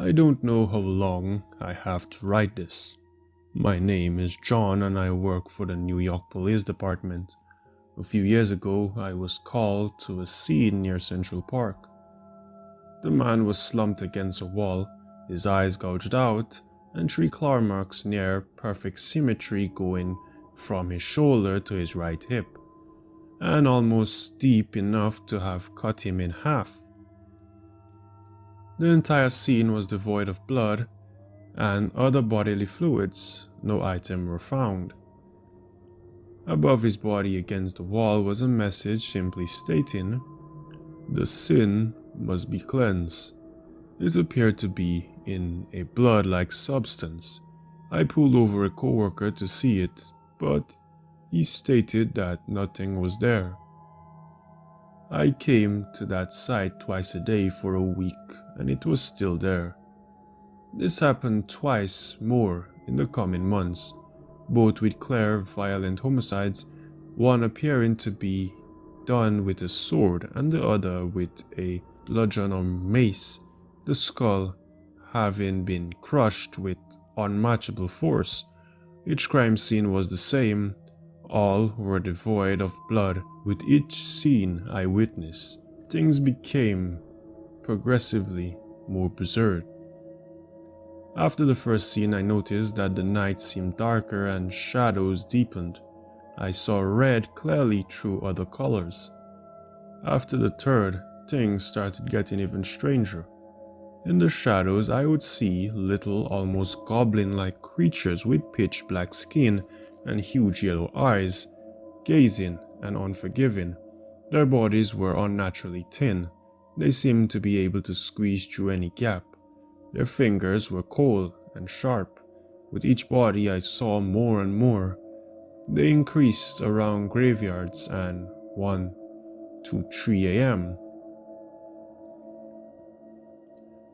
I don't know how long I have to write this. My name is John and I work for the New York Police Department. A few years ago, I was called to a scene near Central Park. The man was slumped against a wall, his eyes gouged out, and 3 claw marks near perfect symmetry going from his shoulder to his right hip, and almost deep enough to have cut him in half. The entire scene was devoid of blood and other bodily fluids. No items were found. Above his body against the wall was a message simply stating, "The sin must be cleansed." It appeared to be in a blood-like substance. I pulled over a coworker to see it, but he stated that nothing was there. I came to that site twice a day for a week and it was still there. This happened twice more in the coming months, both with clear violent homicides, one appearing to be done with a sword and the other with a bludgeon or mace, the skull having been crushed with unmatchable force. Each crime scene was the same. All were devoid of blood. With each scene I witnessed, things became progressively more bizarre. After the first scene, I noticed that the night seemed darker and shadows deepened. I saw red clearly through other colors. After the third, things started getting even stranger. In the shadows, I would see little, almost goblin-like creatures with pitch black skin and huge yellow eyes, gazing and unforgiving. Their bodies were unnaturally thin. They seemed to be able to squeeze through any gap. Their fingers were cold and sharp. With each body I saw more and more. They increased around graveyards and 1 to 3 a.m.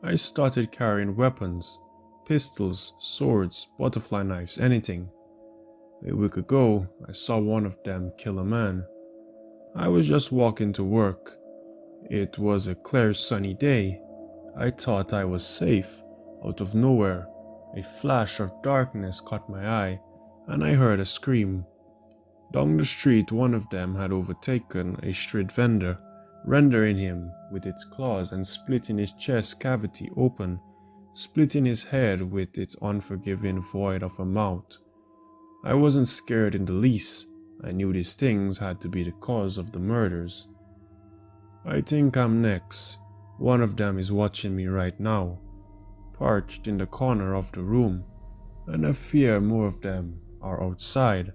I started carrying weapons, pistols, swords, butterfly knives, anything. A week ago, I saw one of them kill a man. I was just walking to work. It was a clear sunny day. I thought I was safe. Out of nowhere, a flash of darkness caught my eye, and I heard a scream. Down the street, one of them had overtaken a street vendor, rendering him with its claws and splitting his chest cavity open, splitting his head with its unforgiving void of a mouth. I wasn't scared in the least. I knew these things had to be the cause of the murders. I think I'm next. One of them is watching me right now, perched in the corner of the room, and I fear more of them are outside.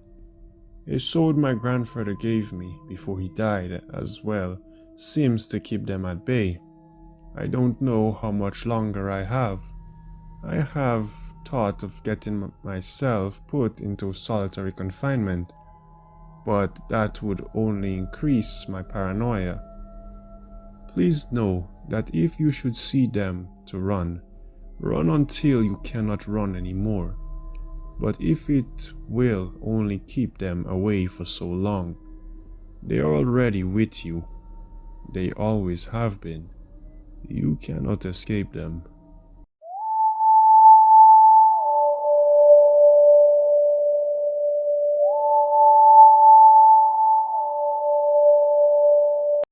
A sword my grandfather gave me before he died as well seems to keep them at bay. I don't know how much longer I have. I have thought of getting myself put into solitary confinement, but that would only increase my paranoia. Please know that if you should see them to run, run until you cannot run anymore. But if it will only keep them away for so long, they are already with you. They always have been. You cannot escape them.